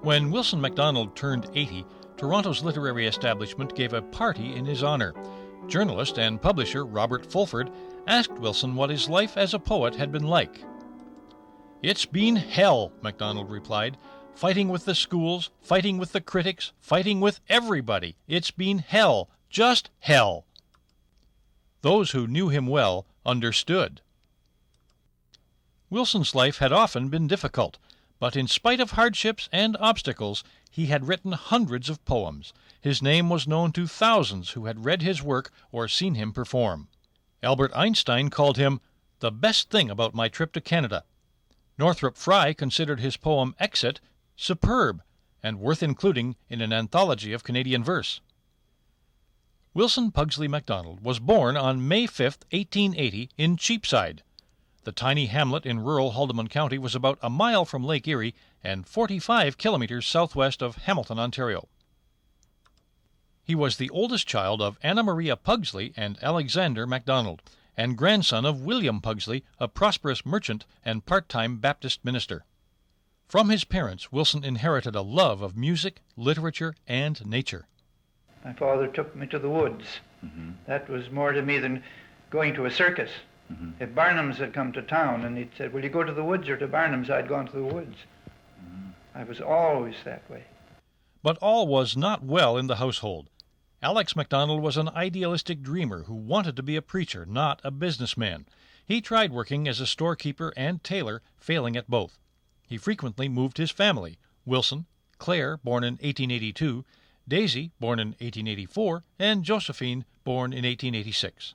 When Wilson MacDonald turned 80, Toronto's literary establishment gave a party in his honor. Journalist and publisher Robert Fulford asked Wilson what his life as a poet had been like. "It's been hell," MacDonald replied. "Fighting with the schools, fighting with the critics, fighting with everybody. It's been hell, just hell." Those who knew him well understood. Wilson's life had often been difficult, but in spite of hardships and obstacles, he had written hundreds of poems. His name was known to thousands who had read his work or seen him perform. Albert Einstein called him the best thing about my trip to Canada. Northrop Frye considered his poem Exit superb and worth including in an anthology of Canadian verse. Wilson Pugsley MacDonald was born on May 5, 1880, in Cheapside. The tiny hamlet in rural Haldimand County was about a mile from Lake Erie and 45 kilometers southwest of Hamilton, Ontario. He was the oldest child of Anna Maria Pugsley and Alexander MacDonald, and grandson of William Pugsley, a prosperous merchant and part-time Baptist minister. From his parents, Wilson inherited a love of music, literature, and nature. My father took me to the woods. That was more to me than going to a circus. If Barnum's had come to town and he'd said, "Will you go to the woods or to Barnum's?" I'd gone to the woods. I was always that way. But all was not well in the household. Alex MacDonald was an idealistic dreamer who wanted to be a preacher, not a businessman. He tried working as a storekeeper and tailor, failing at both. He frequently moved his family: Wilson, Claire, born in 1882, Daisy, born in 1884, and Josephine, born in 1886.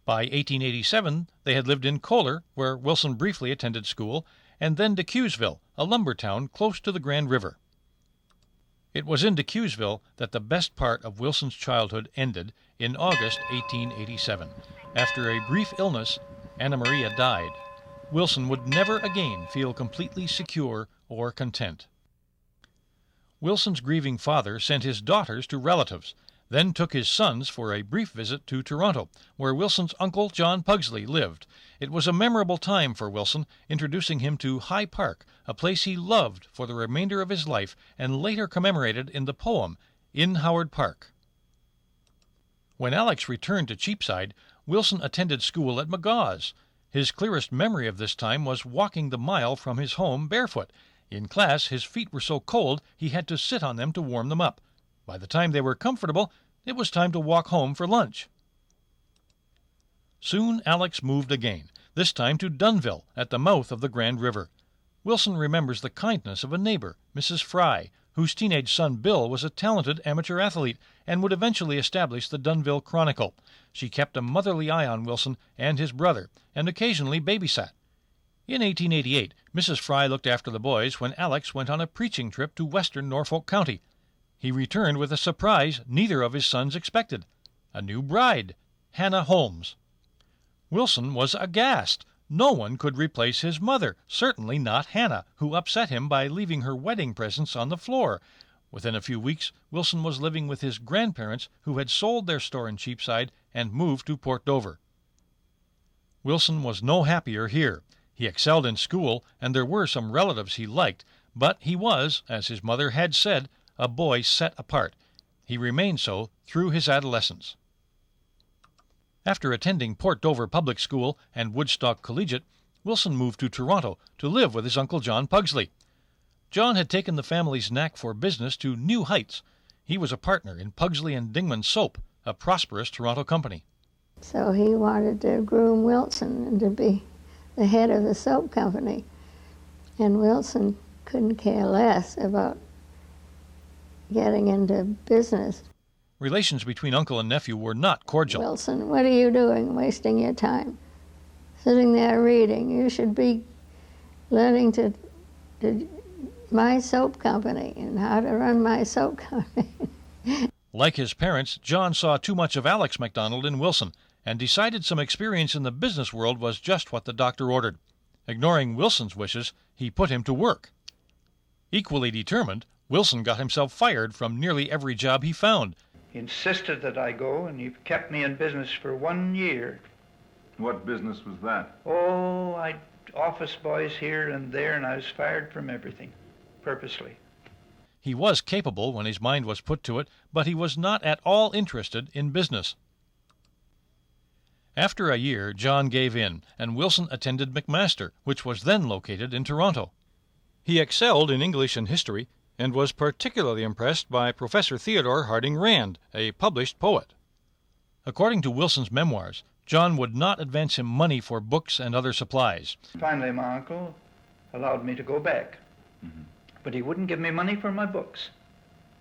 By 1887, they had lived in Kohler, where Wilson briefly attended school, and then Decuesville, a lumber town close to the Grand River. It was in Decuesville that the best part of Wilson's childhood ended in August 1887. After a brief illness, Anna Maria died. Wilson would never again feel completely secure or content. Wilson's grieving father sent his daughters to relatives, then took his sons for a brief visit to Toronto, where Wilson's uncle John Pugsley lived. It was a memorable time for Wilson, introducing him to High Park, a place he loved for the remainder of his life and later commemorated in the poem In Howard Park. When Alex returned to Cheapside, Wilson attended school at McGaw's. His clearest memory of this time was walking the mile from his home barefoot. In class, his feet were so cold he had to sit on them to warm them up. By the time they were comfortable, it was time to walk home for lunch. Soon Alex moved again, this time to Dunnville, at the mouth of the Grand River. Wilson remembers the kindness of a neighbor, Mrs. Frye, whose teenage son Bill was a talented amateur athlete and would eventually establish the Dunnville Chronicle. She kept a motherly eye on Wilson and his brother, and occasionally babysat. In 1888, Mrs. Frye looked after the boys when Alex went on a preaching trip to western Norfolk County. He returned with a surprise neither of his sons expected: a new bride, Hannah Holmes. Wilson was aghast. No one could replace his mother, certainly not Hannah, who upset him by leaving her wedding presents on the floor. Within a few weeks, Wilson was living with his grandparents, who had sold their store in Cheapside and moved to Port Dover. Wilson was no happier here. He excelled in school, and there were some relatives he liked, but he was, as his mother had said, a boy set apart. He remained so through his adolescence. After attending Port Dover Public School and Woodstock Collegiate, Wilson moved to Toronto to live with his uncle John Pugsley. John had taken the family's knack for business to new heights. He was a partner in Pugsley and Dingman Soap, a prosperous Toronto company. So he wanted to groom Wilson and to be the head of the soap company. And Wilson couldn't care less about getting into business. Relations between uncle and nephew were not cordial. "Wilson, what are you doing, wasting your time? Sitting there reading. You should be learning to my soap company and how to run my soap company." Like his parents, John saw too much of Alex MacDonald in Wilson and decided some experience in the business world was just what the doctor ordered. Ignoring Wilson's wishes, he put him to work. Equally determined, Wilson got himself fired from nearly every job he found. He insisted that I go, and he kept me in business for 1 year. What business was that? Oh, office boys here and there, and I was fired from everything. purposely. He was capable when his mind was put to it, but he was not at all interested in business. After a year, John gave in, and Wilson attended McMaster, which was then located in Toronto. He excelled in English and history, and was particularly impressed by Professor Theodore Harding Rand, a published poet. According to Wilson's memoirs, John would not advance him money for books and other supplies. Finally, my uncle allowed me to go back, but he wouldn't give me money for my books.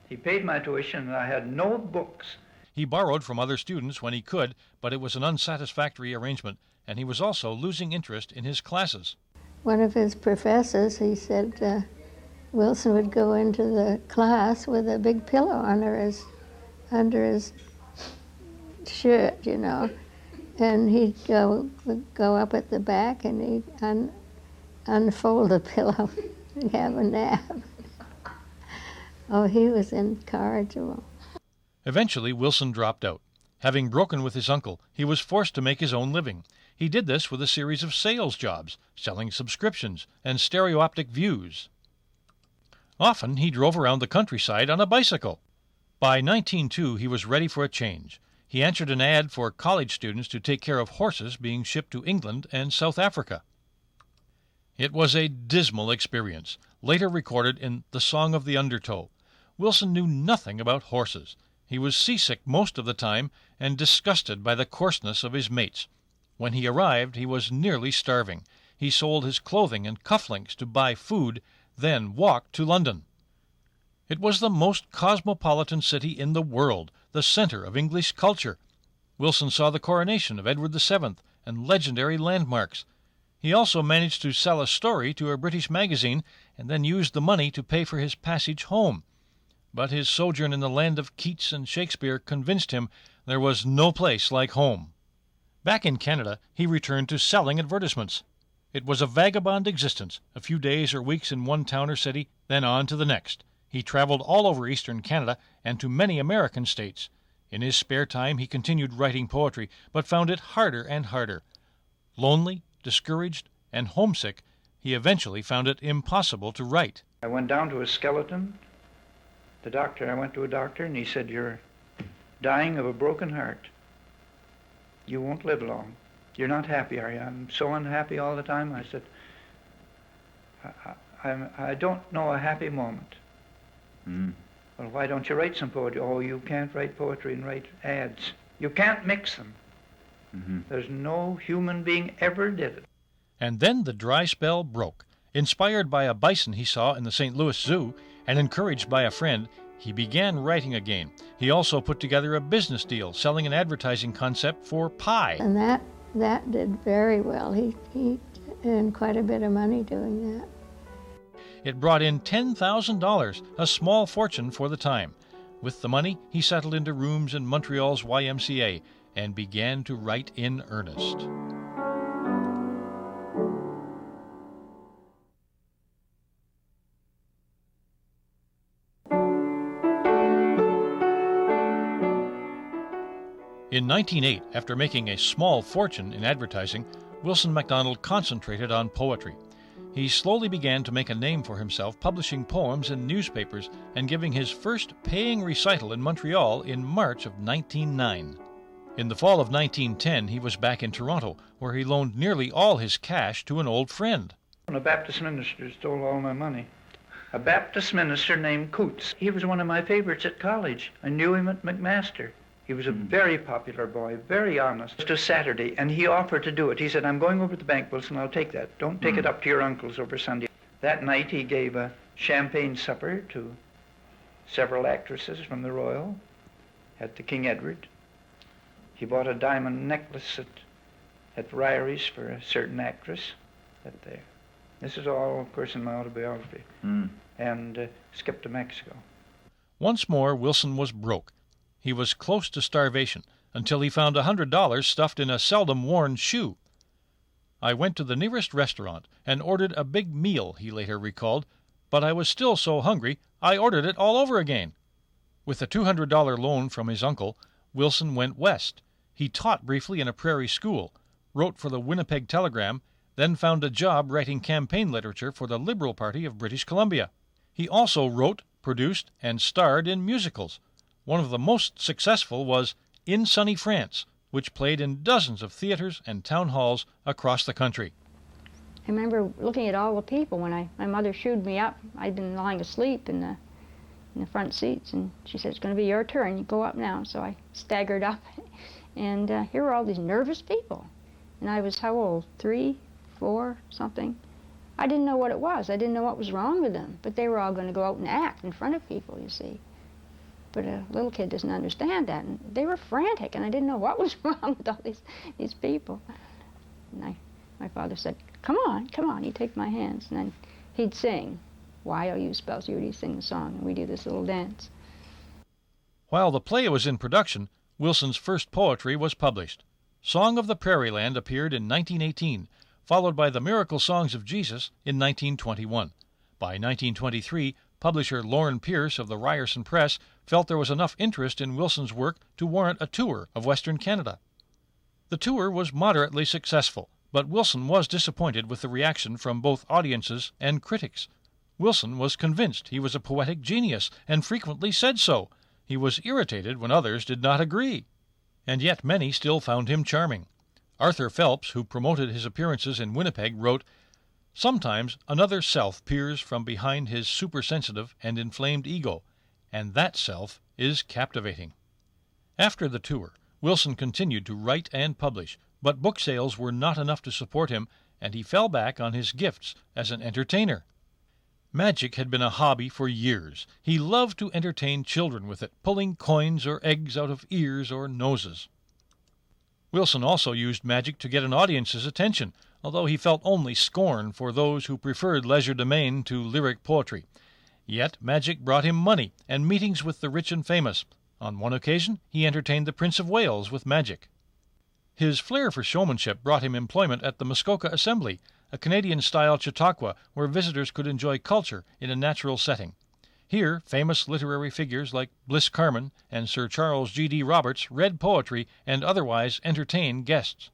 He paid my tuition, and I had no books. He borrowed from other students when he could, but it was an unsatisfactory arrangement, and he was also losing interest in his classes. One of his professors, he said Wilson would go into the class with a big pillow under his shirt, you know, and he'd go up at the back and he'd unfold the pillow and have a nap. Oh, he was incorrigible. Eventually, Wilson dropped out. Having broken with his uncle, he was forced to make his own living. He did this with a series of sales jobs, selling subscriptions and stereoptic views. Often he drove around the countryside on a bicycle. By 1902, he was ready for a change. He answered an ad for college students to take care of horses being shipped to England and South Africa. It was a dismal experience, later recorded in The Song of the Undertow. Wilson knew nothing about horses. He was seasick most of the time and disgusted by the coarseness of his mates. When he arrived, he was nearly starving. He sold his clothing and cufflinks to buy food, then walked to London. It was the most cosmopolitan city in the world, the center of English culture. Wilson saw the coronation of Edward VII and legendary landmarks. He also managed to sell a story to a British magazine and then used the money to pay for his passage home. But his sojourn in the land of Keats and Shakespeare convinced him there was no place like home. Back in Canada, he returned to selling advertisements. It was a vagabond existence, a few days or weeks in one town or city, then on to the next. He traveled all over eastern Canada and to many American states. In his spare time, he continued writing poetry, but found it harder and harder. Lonely, discouraged, and homesick, he eventually found it impossible to write. I went down to a skeleton. I went to a doctor, and he said, "You're dying of a broken heart. You won't live long. You're not happy, are you?" "I'm so unhappy all the time." I said, I don't know a happy moment. "Well, why don't you write some poetry?" "Oh, you can't write poetry and write ads. You can't mix them. There's no human being ever did it." And then the dry spell broke. Inspired by a bison he saw in the St. Louis Zoo and encouraged by a friend, he began writing again. He also put together a business deal, selling an advertising concept for pie. And that did very well. He earned quite a bit of money doing that. It brought in $10,000, a small fortune for the time. With the money, he settled into rooms in Montreal's YMCA and began to write in earnest. In 1908, after making a small fortune in advertising, Wilson MacDonald concentrated on poetry. He slowly began to make a name for himself, publishing poems in newspapers and giving his first paying recital in Montreal in March of 1909. In the fall of 1910, he was back in Toronto, where he loaned nearly all his cash to an old friend. A Baptist minister stole all my money. A Baptist minister named Coots. He was one of my favorites at college. I knew him at McMaster. He was a very popular boy, very honest. It was Saturday, and he offered to do it. He said, "I'm going over to the bank, Wilson, I'll take that. Don't take it up to your uncle's over Sunday." That night he gave a champagne supper to several actresses from the Royal at the King Edward. He bought a diamond necklace at Ryer's for a certain actress. This is all, of course, in my autobiography. And skipped to Mexico. Once more, Wilson was broke. He was close to starvation until he found $100 stuffed in a seldom-worn shoe. "I went to the nearest restaurant and ordered a big meal," he later recalled, "but I was still so hungry I ordered it all over again." With a $200 loan from his uncle, Wilson went west. He taught briefly in a prairie school, wrote for the Winnipeg Telegram, then found a job writing campaign literature for the Liberal Party of British Columbia. He also wrote, produced, and starred in musicals. One of the most successful was In Sunny France, which played in dozens of theaters and town halls across the country. I remember looking at all the people when my mother shooed me up. I'd been lying asleep in the front seats, and she said, "It's going to be your turn. You go up now." So I staggered up, and here were all these nervous people. And I was how old? 3, 4, something. I didn't know what it was. I didn't know what was wrong with them. But they were all going to go out and act in front of people, you see. But a little kid doesn't understand that. And they were frantic, and I didn't know what was wrong with all these people. And my father said, come on, he'd take my hands, and then he'd sing, Y-O-U spells you, he'd sing the song, and we'd do this little dance. While the play was in production, Wilson's first poetry was published. Song of the Prairie Land appeared in 1918, followed by The Miracle Songs of Jesus in 1921. By 1923, publisher Lorne Pierce of the Ryerson Press felt there was enough interest in Wilson's work to warrant a tour of Western Canada. The tour was moderately successful, but Wilson was disappointed with the reaction from both audiences and critics. Wilson was convinced he was a poetic genius, and frequently said so. He was irritated when others did not agree. And yet many still found him charming. Arthur Phelps, who promoted his appearances in Winnipeg, wrote, "Sometimes another self peers from behind his supersensitive and inflamed ego, and that self is captivating." After the tour, Wilson continued to write and publish, but book sales were not enough to support him, and he fell back on his gifts as an entertainer. Magic had been a hobby for years. He loved to entertain children with it, pulling coins or eggs out of ears or noses. Wilson also used magic to get an audience's attention, although he felt only scorn for those who preferred legerdemain to lyric poetry. Yet magic brought him money and meetings with the rich and famous. On one occasion, he entertained the Prince of Wales with magic. His flair for showmanship brought him employment at the Muskoka Assembly, a Canadian-style Chautauqua where visitors could enjoy culture in a natural setting. Here, famous literary figures like Bliss Carman and Sir Charles G.D. Roberts read poetry and otherwise entertained guests.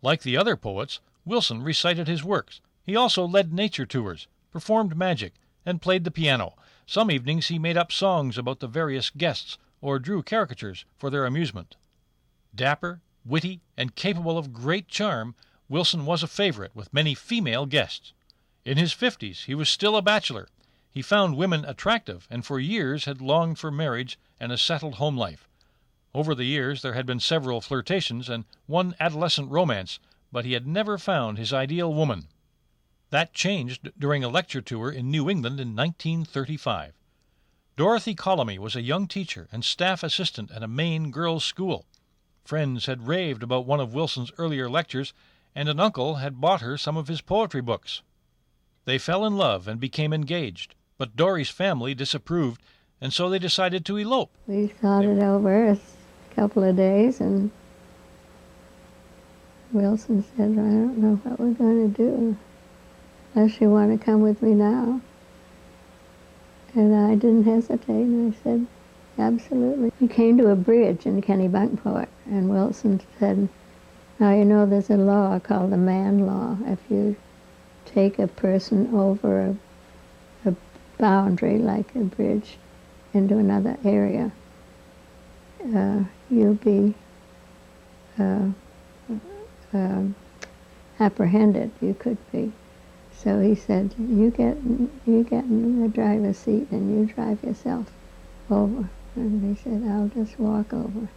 Like the other poets, Wilson recited his works. He also led nature tours, performed magic, and played the piano. Some evenings he made up songs about the various guests or drew caricatures for their amusement. Dapper, witty, and capable of great charm, Wilson was a favorite with many female guests. In his 50s, he was still a bachelor. He found women attractive and for years had longed for marriage and a settled home life. Over the years, there had been several flirtations and one adolescent romance, but he had never found his ideal woman. That changed during a lecture tour in New England in 1935. Dorothy Colamy was a young teacher and staff assistant at a Maine girls' school. Friends had raved about one of Wilson's earlier lectures, and an uncle had bought her some of his poetry books. They fell in love and became engaged, but Dory's family disapproved, and so they decided to elope. We thought it over a couple of days, and Wilson said, "I don't know what we're going to do, unless you want to come with me now." And I didn't hesitate, and I said, absolutely. We came to a bridge in Kennebunkport, and Wilson said, "Now you know there's a law called the man law. If you take a person over a boundary, like a bridge, into another area, you'll be apprehended. You could be." So he said, you get in the driver's seat and you drive yourself over. And they said, "I'll just walk over."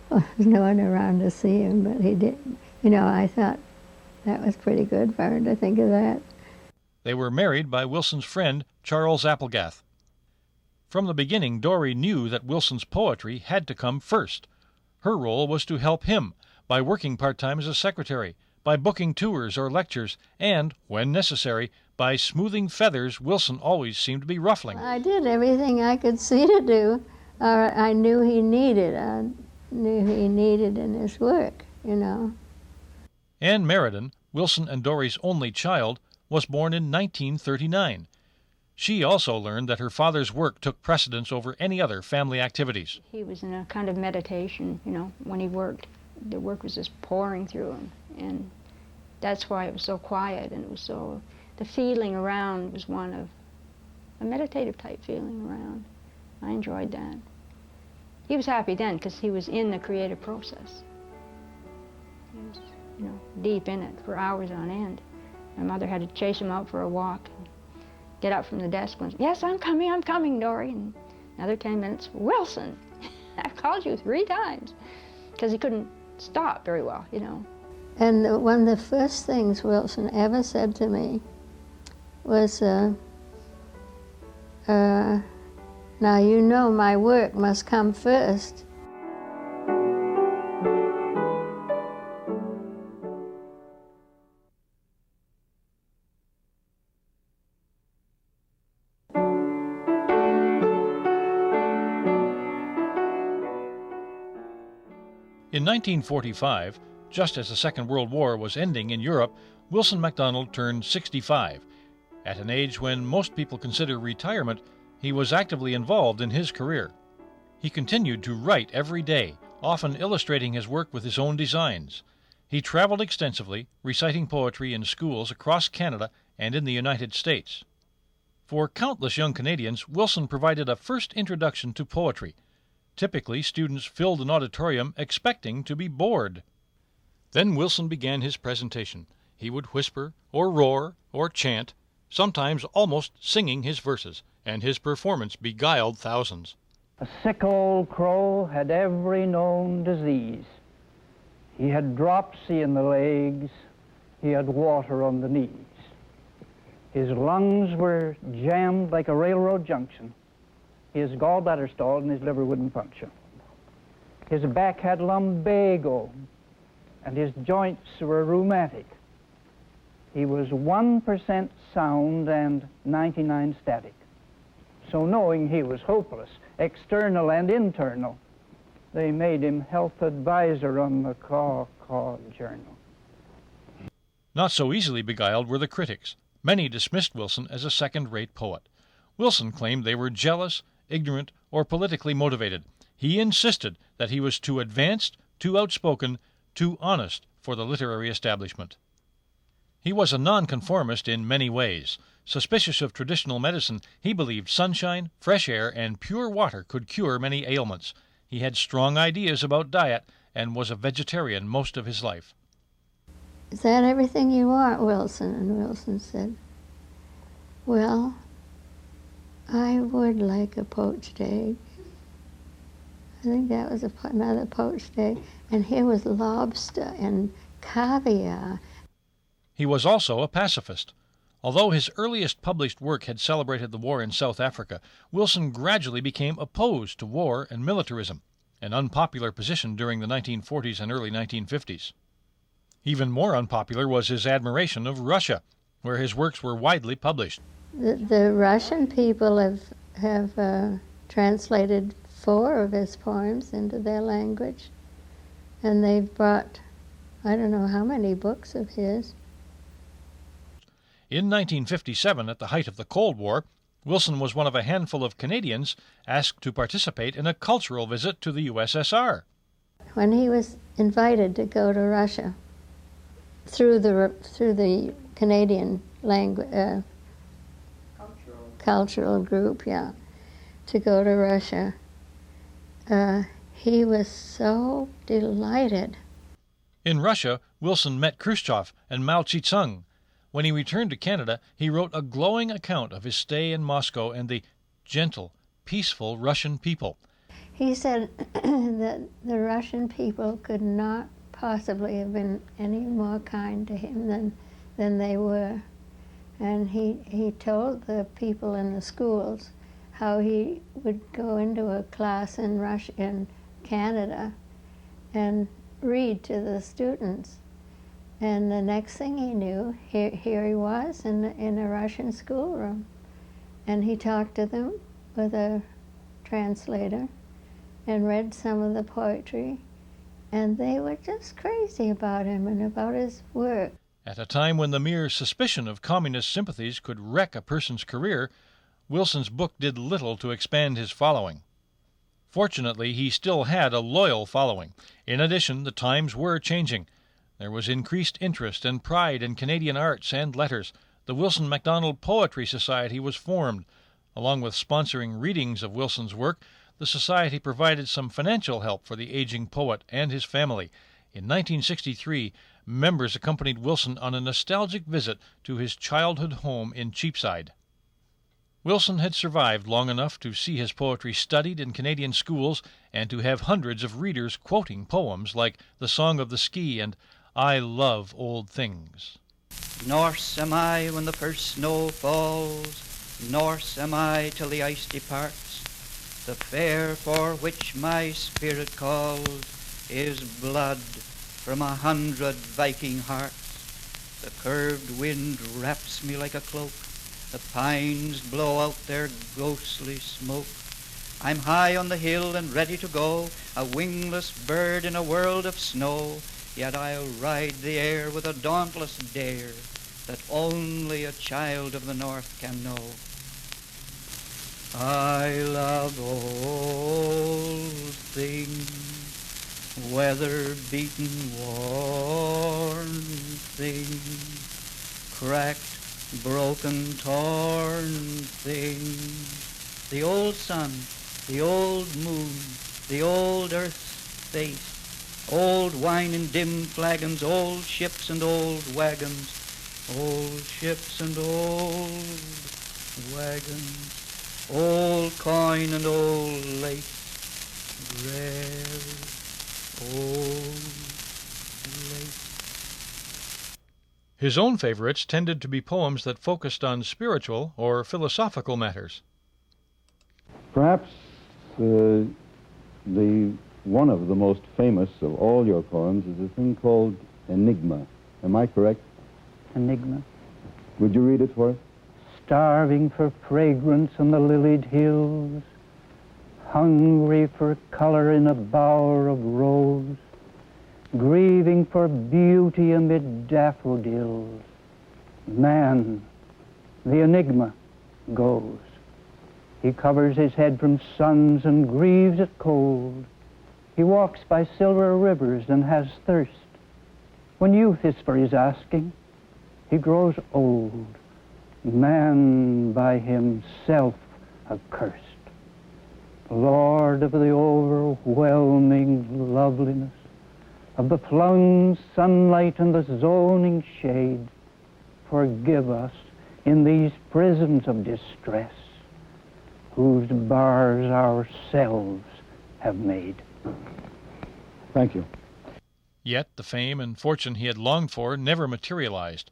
Well, there's no one around to see him, but he did. You know, I thought that was pretty good for her to think of that. They were married by Wilson's friend, Charles Applegath. From the beginning, Dory knew that Wilson's poetry had to come first. Her role was to help him by working part-time as a secretary, by booking tours or lectures, and, when necessary, by smoothing feathers Wilson always seemed to be ruffling. I did everything I could see to do, or I knew he needed. I knew he needed in his work, you know. Anne Meriden, Wilson and Dory's only child, was born in 1939. She also learned that her father's work took precedence over any other family activities. He was in a kind of meditation, you know, when he worked. The work was just pouring through him, and that's why it was so quiet, and it was so, the feeling around was one a meditative type feeling around. I enjoyed that. He was happy then because he was in the creative process. He was, deep in it for hours on end. My mother had to chase him out for a walk, and get up from the desk and, yes, I'm coming, Dory. And another 10 minutes, Wilson, I've called you 3 times, because he couldn't stop very well, And one of the first things Wilson ever said to me was, now my work must come first. In 1945, just as the Second World War was ending in Europe, Wilson MacDonald turned 65. At an age when most people consider retirement, he was actively involved in his career. He continued to write every day, often illustrating his work with his own designs. He traveled extensively, reciting poetry in schools across Canada and in the United States. For countless young Canadians, Wilson provided a first introduction to poetry. Typically, students filled an auditorium expecting to be bored. Then Wilson began his presentation. He would whisper, or roar, or chant, sometimes almost singing his verses, and his performance beguiled thousands. A sick old crow had every known disease. He had dropsy in the legs, he had water on the knees. His lungs were jammed like a railroad junction. His gallbladder stalled and his liver wouldn't function. His back had lumbago, and his joints were rheumatic. He was 1% sound and 99 static. So knowing he was hopeless, external and internal, they made him health advisor on the Caw Journal. Not so easily beguiled were the critics. Many dismissed Wilson as a second-rate poet. Wilson claimed they were jealous, ignorant, or politically motivated. He insisted that he was too advanced, too outspoken, too honest for the literary establishment. He was a nonconformist in many ways. Suspicious of traditional medicine, he believed sunshine, fresh air, and pure water could cure many ailments. He had strong ideas about diet and was a vegetarian most of his life. Is that everything you want, Wilson? And Wilson said, well, I would like a poached egg. I think that was another poached egg. And here was lobster and caviar. He was also a pacifist. Although his earliest published work had celebrated the war in South Africa, Wilson gradually became opposed to war and militarism, an unpopular position during the 1940s and early 1950s. Even more unpopular was his admiration of Russia, where his works were widely published. The Russian people have translated 4 of his poems into their language, and they've brought, I don't know how many books of his. In 1957, at the height of the Cold War, Wilson was one of a handful of Canadians asked to participate in a cultural visit to the USSR. When he was invited to go to Russia through the Canadian language cultural group, to go to Russia, he was so delighted. In Russia, Wilson met Khrushchev and Mao Zedong. When he returned to Canada, he wrote a glowing account of his stay in Moscow and the gentle, peaceful Russian people. He said that the Russian people could not possibly have been any more kind to him than they were. And he told the people in the schools how he would go into a class in Canada and read to the students. And the next thing he knew, here he was in a Russian schoolroom. And he talked to them with a translator and read some of the poetry. And they were just crazy about him and about his work. At a time when the mere suspicion of communist sympathies could wreck a person's career, Wilson's book did little to expand his following. Fortunately, he still had a loyal following. In addition, the times were changing. There was increased interest and pride in Canadian arts and letters. The Wilson MacDonald Poetry Society was formed. Along with sponsoring readings of Wilson's work, the Society provided some financial help for the aging poet and his family. In 1963, members accompanied Wilson on a nostalgic visit to his childhood home in Cheapside. Wilson had survived long enough to see his poetry studied in Canadian schools and to have hundreds of readers quoting poems like The Song of the Ski and I Love Old Things. Norse am I when the first snow falls, Norse am I till the ice departs. The fare for which my spirit calls is blood from 100 Viking hearts. The curved wind wraps me like a cloak, the pines blow out their ghostly smoke. I'm high on the hill and ready to go, a wingless bird in a world of snow. Yet I'll ride the air with a dauntless dare that only a child of the North can know. I love old things, weather-beaten, worn things, cracked, broken, torn things, the old sun, the old moon, the old earth's face, old wine in dim flagons, old ships and old wagons, old ships and old wagons, old coin and old lace, rare old lace. His own favorites tended to be poems that focused on spiritual or philosophical matters. Perhaps one of the most famous of all your poems is a thing called Enigma. Am I correct? Enigma. Would you read it for us? Starving for fragrance on the lilied hills, hungry for color in a bower of rose, grieving for beauty amid daffodils, man, the enigma, goes. He covers his head from suns and grieves at cold. He walks by silver rivers and has thirst. When youth is for his asking, he grows old, man by himself accursed. Lord of the overwhelming loveliness, of the flung sunlight and the zoning shade, forgive us in these prisons of distress, whose bars ourselves have made. Thank you. Yet the fame and fortune he had longed for never materialized,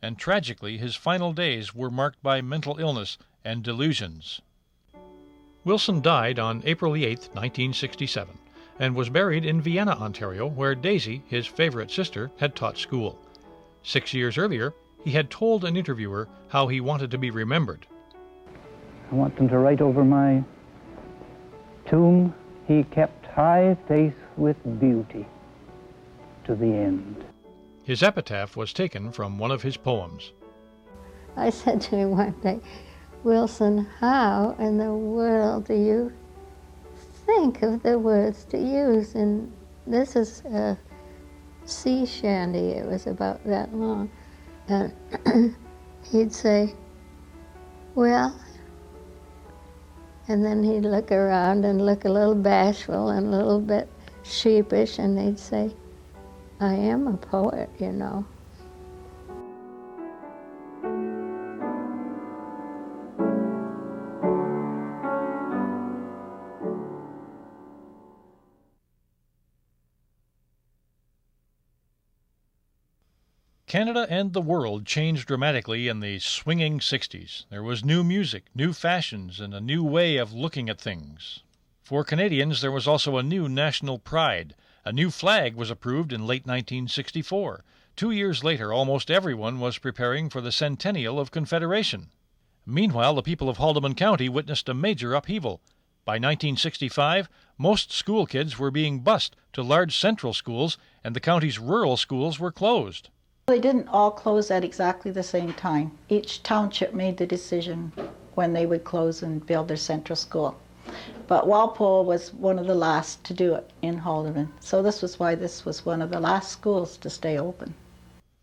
and tragically his final days were marked by mental illness and delusions. Wilson died on April 8, 1967, and was buried in Vienna, Ontario, where Daisy, his favorite sister, had taught school. 6 years earlier, he had told an interviewer how he wanted to be remembered. I want them to write over my tomb, he kept high faith with beauty to the end. His epitaph was taken from one of his poems. I said to him one day, Wilson, how in the world do you think of the words to use? And this is a sea shanty. It was about that long. And he'd say, well, and then he'd look around and look a little bashful and a little bit sheepish, and he'd say, I am a poet, you know. Canada and the world changed dramatically in the swinging 60s. There was new music, new fashions, and a new way of looking at things. For Canadians, there was also a new national pride. A new flag was approved in late 1964. 2 years later, almost everyone was preparing for the centennial of Confederation. Meanwhile, the people of Haldimand County witnessed a major upheaval. By 1965, most school kids were being bused to large central schools, and the county's rural schools were closed. They didn't all close at exactly the same time. Each township made the decision when they would close and build their central school. But Walpole was one of the last to do it in Haldimand. So this was why this was one of the last schools to stay open.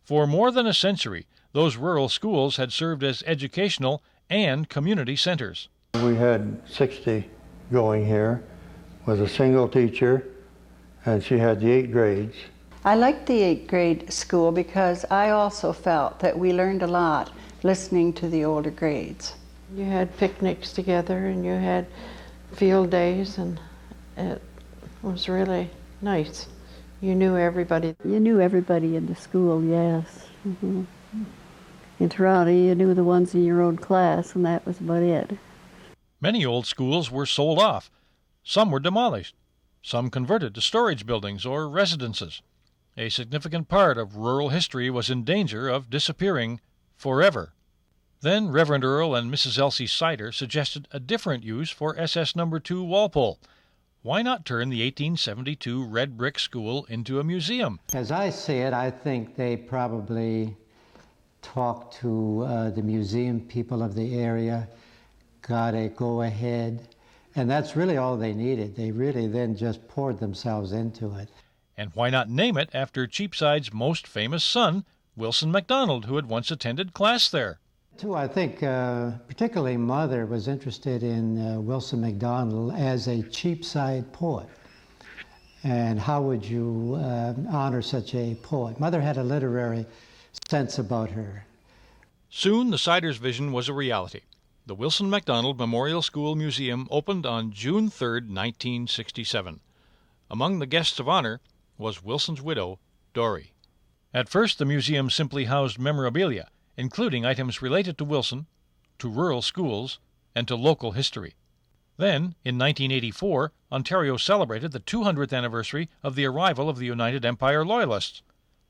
For more than a century, those rural schools had served as educational and community centers. We had 60 going here with a single teacher, and she had the 8 grades. I liked the 8th grade school because I also felt that we learned a lot listening to the older grades. You had picnics together and you had field days, and it was really nice. You knew everybody. You knew everybody in the school, yes. Mm-hmm. In Toronto, you knew the ones in your own class, and that was about it. Many old schools were sold off. Some were demolished. Some converted to storage buildings or residences. A significant part of rural history was in danger of disappearing forever. Then Reverend Earl and Mrs. Elsie Sider suggested a different use for SS No. 2 Walpole. Why not turn the 1872 red brick school into a museum? As I see it, I think they probably talked to the museum people of the area, got a go-ahead, and that's really all they needed. They really then just poured themselves into it. And why not name it after Cheapside's most famous son, Wilson MacDonald, who had once attended class there? Too, I think particularly Mother was interested in Wilson MacDonald as a Cheapside poet. And how would you honor such a poet? Mother had a literary sense about her. Soon the Siders' vision was a reality. The Wilson MacDonald Memorial School Museum opened on June 3, 1967. Among the guests of honor was Wilson's widow, Dory. At first, the museum simply housed memorabilia, including items related to Wilson, to rural schools, and to local history. Then, in 1984, Ontario celebrated the 200th anniversary of the arrival of the United Empire Loyalists.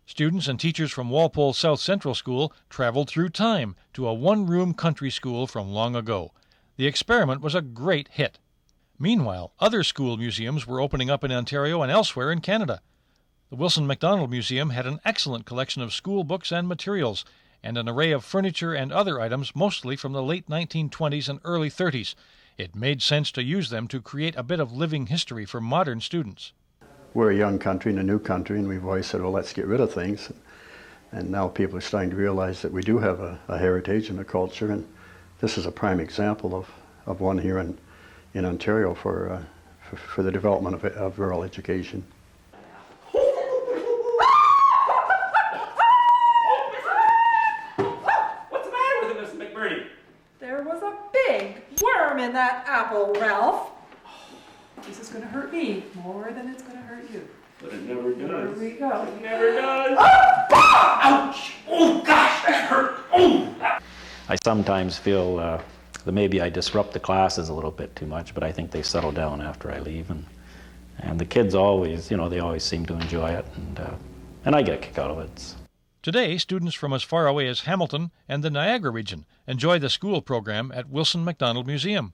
Students and teachers from Walpole South Central School traveled through time to a one-room country school from long ago. The experiment was a great hit. Meanwhile, other school museums were opening up in Ontario and elsewhere in Canada. The Wilson MacDonald Museum had an excellent collection of school books and materials, and an array of furniture and other items mostly from the late 1920s and early 30s. It made sense to use them to create a bit of living history for modern students. We're a young country and a new country, and we've always said, well, let's get rid of things. And now people are starting to realize that we do have a heritage and a culture, and this is a prime example of one here in Ontario for the development of rural education. There was a big worm in that apple, Ralph. This is going to hurt me more than it's going to hurt you. But it never does. Here we go. It never does. Ouch! Oh gosh, that hurt! Oh! I sometimes feel that maybe I disrupt the classes a little bit too much, but I think they settle down after I leave, and the kids always, they always seem to enjoy it, and I get a kick out of it. Today, students from as far away as Hamilton and the Niagara region enjoy the school program at Wilson MacDonald Museum.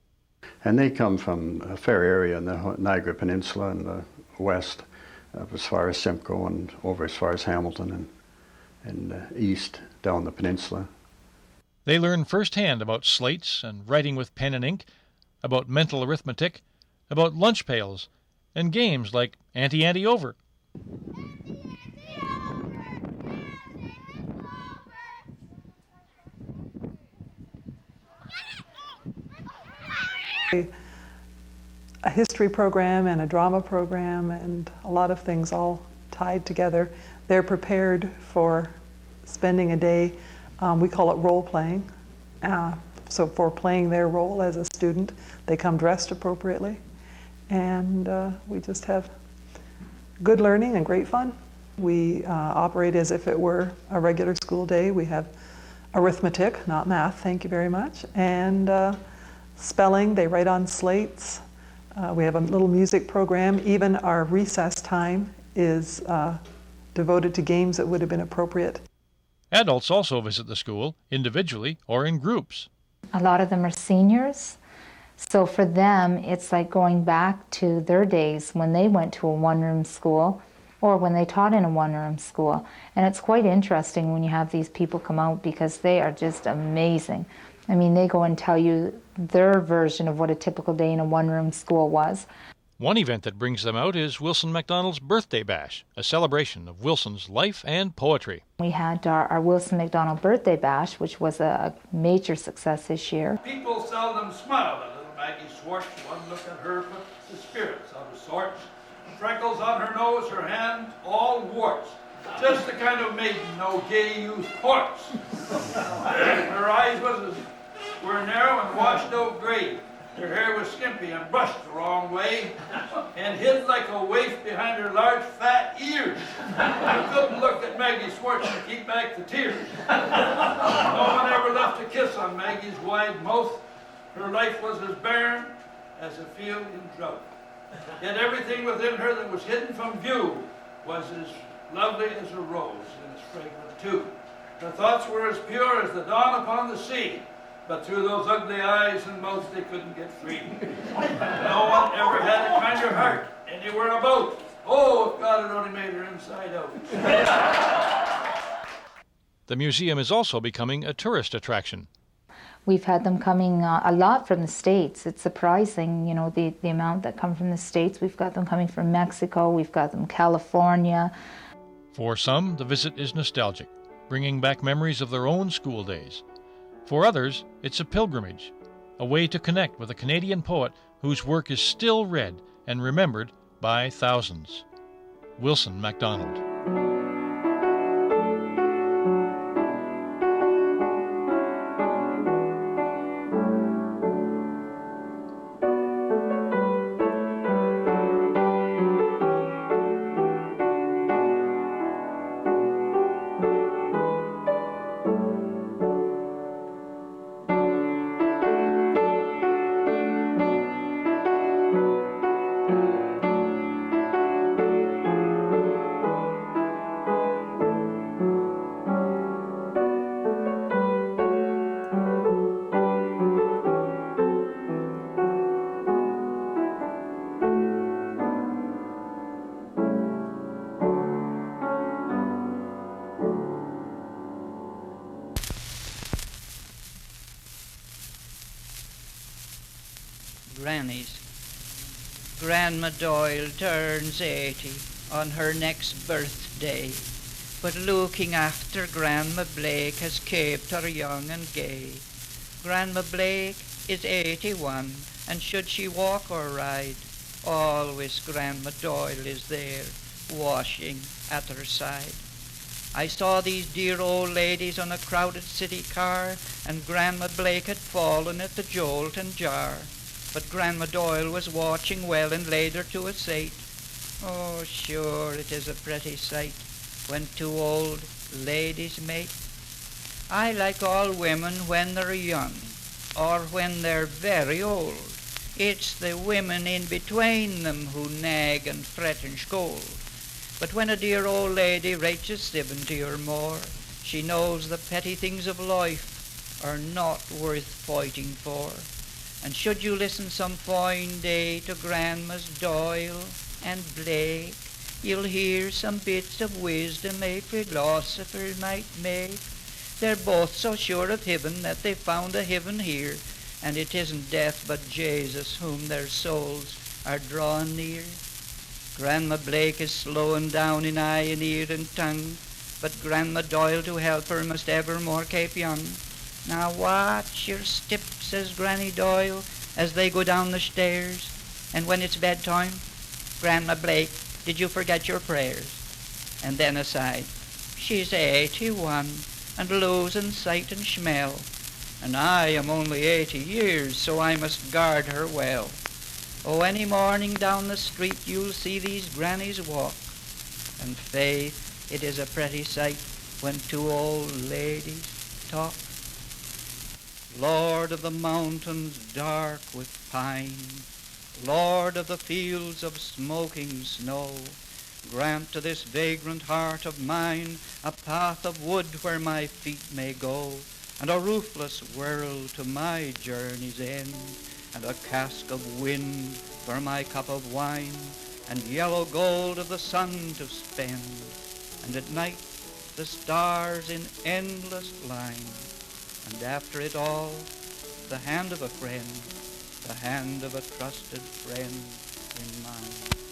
And they come from a fair area in the Niagara Peninsula and the west, as far as Simcoe and over as far as Hamilton and east down the peninsula. They learn firsthand about slates and writing with pen and ink, about mental arithmetic, about lunch pails, and games like Ante-Ante Over. A history program and a drama program and a lot of things all tied together. They're prepared for spending a day, we call it role playing. So for playing their role as a student, they come dressed appropriately. And we just have good learning and great fun. We operate as if it were a regular school day. We have arithmetic, not math, thank you very much, and spelling, they write on slates. We have a little music program. Even our recess time is devoted to games that would have been appropriate. Adults also visit the school, individually or in groups. A lot of them are seniors, so for them it's like going back to their days when they went to a one-room school or when they taught in a one-room school. And it's quite interesting when you have these people come out because they are just amazing. I mean, they go and tell you their version of what a typical day in a one-room school was. One event that brings them out is Wilson MacDonald's Birthday Bash, a celebration of Wilson's life and poetry. We had our Wilson MacDonald Birthday Bash, which was a major success this year. People seldom smiled at Maggie Swartz, one look at her put the spirits of a sort. Freckles on her nose, her hand, all warts. Just the kind of maiden no gay youth courts. Her eyes were narrow and washed out gray. Her hair was skimpy and brushed the wrong way, and hid like a waif behind her large fat ears. You couldn't look at Maggie Swartz and keep back the tears. No one ever left a kiss on Maggie's wide mouth. Her life was as barren as a field in drought. Yet everything within her that was hidden from view was as lovely as a rose and as fragrant too. Her thoughts were as pure as the dawn upon the sea, but through those ugly eyes and mouths they couldn't get free. No one ever had a kinder heart anywhere about. Oh, if God had only made her inside out. The museum is also becoming a tourist attraction. We've had them coming a lot from the States. It's surprising, you know, the amount that come from the States. We've got them coming from Mexico, we've got them California. For some, the visit is nostalgic, bringing back memories of their own school days. For others, it's a pilgrimage, a way to connect with a Canadian poet whose work is still read and remembered by thousands. Wilson MacDonald. Grannies. Grandma Doyle turns 80 on her next birthday, but looking after Grandma Blake has kept her young and gay. Grandma Blake is 81, and should she walk or ride, always Grandma Doyle is there, washing at her side. I saw these dear old ladies on a crowded city car, and Grandma Blake had fallen at the jolt and jar. But Grandma Doyle was watching well and laid her to a seat. Oh, sure, it is a pretty sight when two old ladies mate. I like all women when they're young or when they're very old. It's the women in between them who nag and fret and scold. But when a dear old lady reaches 70 or more, she knows the petty things of life are not worth fighting for. And should you listen some fine day to Grandmas Doyle and Blake, you'll hear some bits of wisdom a philosopher might make. They're both so sure of heaven that they've found a heaven here, and it isn't death but Jesus whom their souls are drawing near. Grandma Blake is slowing down in eye and ear and tongue, but Grandma Doyle to help her must evermore keep young. Now watch your step, says Granny Doyle, as they go down the stairs. And when it's bedtime, Grandma Blake, did you forget your prayers? And then aside, she's 81 and losing sight and smell, and I am only 80 years, so I must guard her well. Oh, any morning down the street you'll see these grannies walk, and faith, it is a pretty sight when two old ladies talk. Lord of the mountains dark with pine, Lord of the fields of smoking snow, grant to this vagrant heart of mine a path of wood where my feet may go, and a roofless world to my journey's end, and a cask of wind for my cup of wine, and yellow gold of the sun to spend, and at night the stars in endless line. And after it all, the hand of a friend, the hand of a trusted friend in mine.